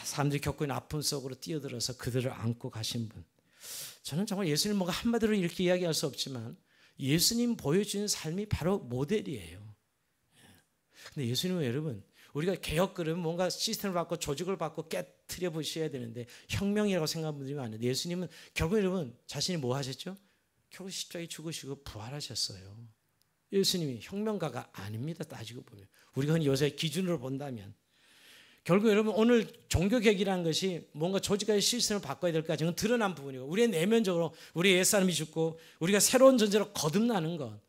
사람들이 겪고 있는 아픔 속으로 뛰어들어서 그들을 안고 가신 분. 저는 정말 예수님 뭔가 한마디로 이렇게 이야기할 수 없지만 예수님 보여주는 삶이 바로 모델이에요. 근데 예수님은 여러분, 우리가 개혁 그러면 뭔가 시스템을 바꾸고 조직을 바꾸고 깨트려 보셔야 되는데 혁명이라고 생각하는 분들이 많은데 예수님은 결국 여러분 자신이 뭐 하셨죠? 결국 십자가에 죽으시고 부활하셨어요. 예수님이 혁명가가 아닙니다. 따지고 보면 우리가 흔히 요새 기준으로 본다면 결국 여러분 오늘 종교개혁이라는 것이 뭔가 조직과의 시스템을 바꿔야 될까 지금 드러난 부분이고 우리의 내면적으로 우리 옛사람이 죽고 우리가 새로운 존재로 거듭나는 것,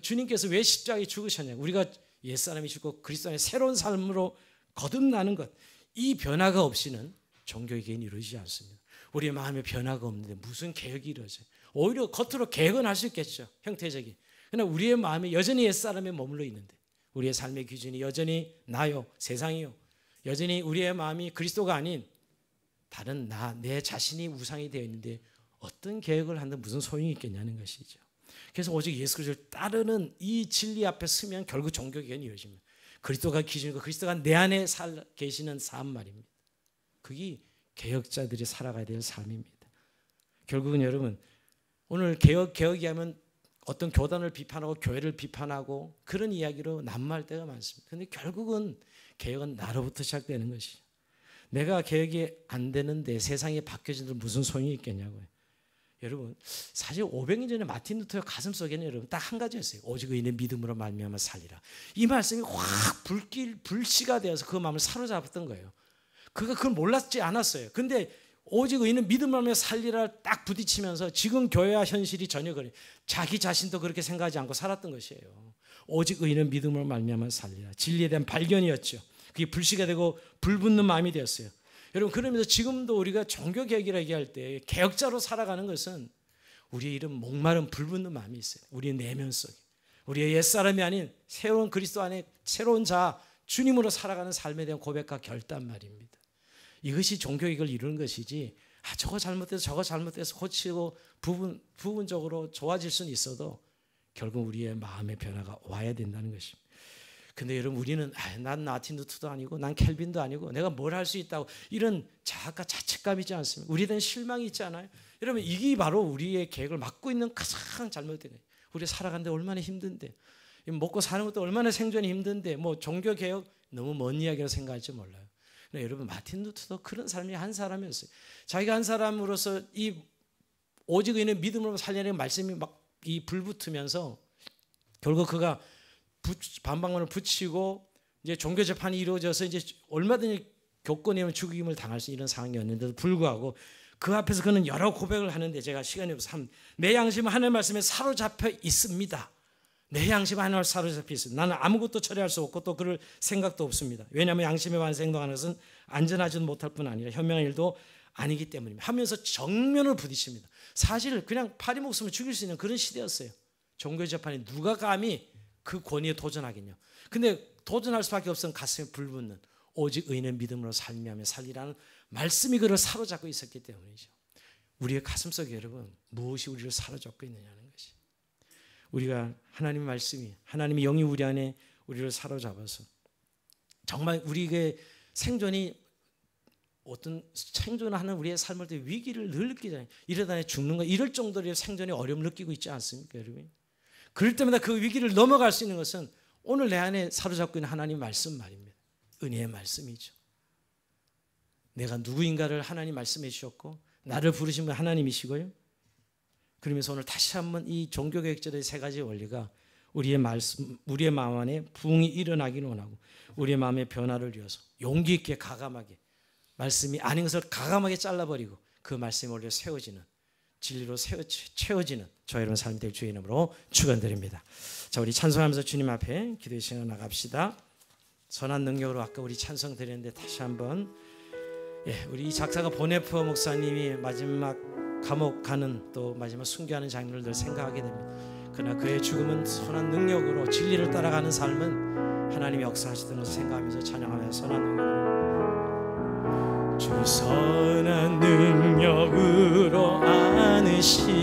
주님께서 왜 십자가에 죽으셨냐, 우리가 옛사람이 죽고 그리스도 안에 새로운 삶으로 거듭나는 것, 이 변화가 없이는 종교개혁이 이루어지지 않습니다. 우리의 마음에 변화가 없는데 무슨 개혁이 이루어져요? 오히려 겉으로 개혁은 할 수 있겠죠, 형태적인. 그러나 우리의 마음이 여전히 옛사람에 머물러 있는데 우리의 삶의 기준이 여전히 나요, 세상이요, 여전히 우리의 마음이 그리스도가 아닌 다른 내 자신이 우상이 되어 있는데 어떤 개혁을 한다 무슨 소용이 있겠냐는 것이죠. 그래서 오직 예수 그리스도를 따르는 이 진리 앞에 서면 결국 종교개혁이 이루어집니다. 그리스도가 기준이고 그리스도가 내 안에 계시는 삶 말입니다. 그게 개혁자들이 살아가야 될 삶입니다. 결국은 여러분 오늘 개혁이 하면 어떤 교단을 비판하고 교회를 비판하고 그런 이야기로 난무할 때가 많습니다. 그런데 결국은 개혁은 나로부터 시작되는 것이죠. 내가 개혁이 안 되는데 세상이 바뀌어진들 무슨 소용이 있겠냐고요. 여러분 사실 500년 전에 마틴 루터의 가슴속에는 여러분 딱 한 가지였어요. 오직 의인의 믿음으로 말미암아 살리라. 이 말씀이 확 불씨가 되어서 그 마음을 사로잡았던 거예요. 그걸 몰랐지 않았어요. 근데 오직 의인은 믿음으로 말미암아 살리라 딱 부딪히면서 지금 교회와 현실이 전혀 그래요. 자기 자신도 그렇게 생각하지 않고 살았던 것이에요. 오직 의인은 믿음으로 말미암아 살리라. 진리에 대한 발견이었죠. 그게 불씨가 되고 불붙는 마음이 되었어요. 여러분 그러면서 지금도 우리가 종교개혁이라고 얘기할 때 개혁자로 살아가는 것은 우리의 이런 목마른 불붙는 마음이 있어요. 우리의 내면 속에 우리의 옛사람이 아닌 새로운 그리스도 안에 새로운 자 주님으로 살아가는 삶에 대한 고백과 결단 말입니다. 이것이 종교개혁을 이루는 것이지 저거 잘못돼서 고치고 부분적으로 좋아질 수는 있어도 결국 우리의 마음의 변화가 와야 된다는 것입니다. 근데 여러분 우리는 난 마틴 루터도 아니고 난 켈빈도 아니고 내가 뭘 할 수 있다고 이런 자학과 자책감이지 않습니까? 우리에 대한 실망이 있지 않아요? 여러분 이게 바로 우리의 계획을 막고 있는 가장 잘못된 거예요. 우리 살아가는데 얼마나 힘든데 먹고 사는 것도 얼마나 생존이 힘든데 뭐 종교개혁 너무 먼 이야기라고 생각할지 몰라요. 근데 여러분 마틴 루터도 그런 삶이 한 사람이었어요. 자기가 한 사람으로서 이 오직 의인의 믿음으로 살려는 말씀이 막 이 불붙으면서 결국 그가 반박문을 붙이고 이제 종교 재판이 이루어져서 이제 얼마든지 교권이면 죽임을 당할 수 있는 상황이었는데도 불구하고 그 앞에서 그는 여러 고백을 하는데 제가 시간이 없어서 내 양심은 하나님의 말씀에 사로잡혀 있습니다. 내 양심은 하나님의 사로잡혀 있습니다. 나는 아무것도 처리할 수 없고 또 그럴 생각도 없습니다. 왜냐하면 양심에 반해서 행동하는 것은 안전하지도 못할 뿐 아니라 현명한 일도 아니기 때문입니다. 하면서 정면을 부딪힙니다. 사실 그냥 파리 목숨을 죽일 수 있는 그런 시대였어요. 종교 재판에 누가 감히 그 권위에 도전하겠냐. 근데 도전할 수밖에 없으면 가슴에 불붙는 오직 의인의 믿음으로 살미하며 살리라는 말씀이 그를 사로잡고 있었기 때문이죠. 우리의 가슴속에 여러분 무엇이 우리를 사로잡고 있느냐는 것이 우리가 하나님의 말씀이 하나님의 영이 우리 안에 우리를 사로잡아서 정말 우리의 생존이 어떤 생존하는 우리의 삶을 때 위기를 늘 느끼잖아요. 이러다 죽는 거 이럴 정도로 생존의 어려움을 느끼고 있지 않습니까 여러분? 그럴 때마다 그 위기를 넘어갈 수 있는 것은 오늘 내 안에 사로잡고 있는 하나님의 말씀 말입니다. 은혜의 말씀이죠. 내가 누구인가를 하나님 말씀해 주셨고 나를 부르신 분 하나님이시고요. 그러면서 오늘 다시 한번 이 종교개혁자의 세 가지 원리가 우리의 말씀, 우리의 마음 안에 부흥이 일어나기를 원하고 우리의 마음의 변화를 이어서 용기 있게 가감하게 말씀이 아닌 것을 가감하게 잘라버리고 그 말씀에 올려 세워지는 진리로 채워지는 저 여러분 삶이 될 주의 이름으로 축원드립니다. 자, 우리 찬송하면서 주님 앞에 기도의 시간 나갑시다. 선한 능력으로 아까 우리 찬송 드렸는데 다시 한번 우리 이 작사가 보네포 목사님이 마지막 감옥 가는 또 마지막 순교하는 장면을 늘 생각하게 됩니다. 그러나 그의 죽음은 선한 능력으로 진리를 따라가는 삶은 하나님이 역사하시던 것을 생각하면서 찬양하면서 선한 능력으로 주 선한 능력으로 안으시네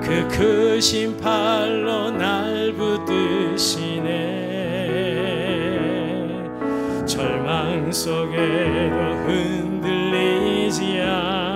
그 크신 팔로 날 붙드시네 절망 속에도 흔들리지 않아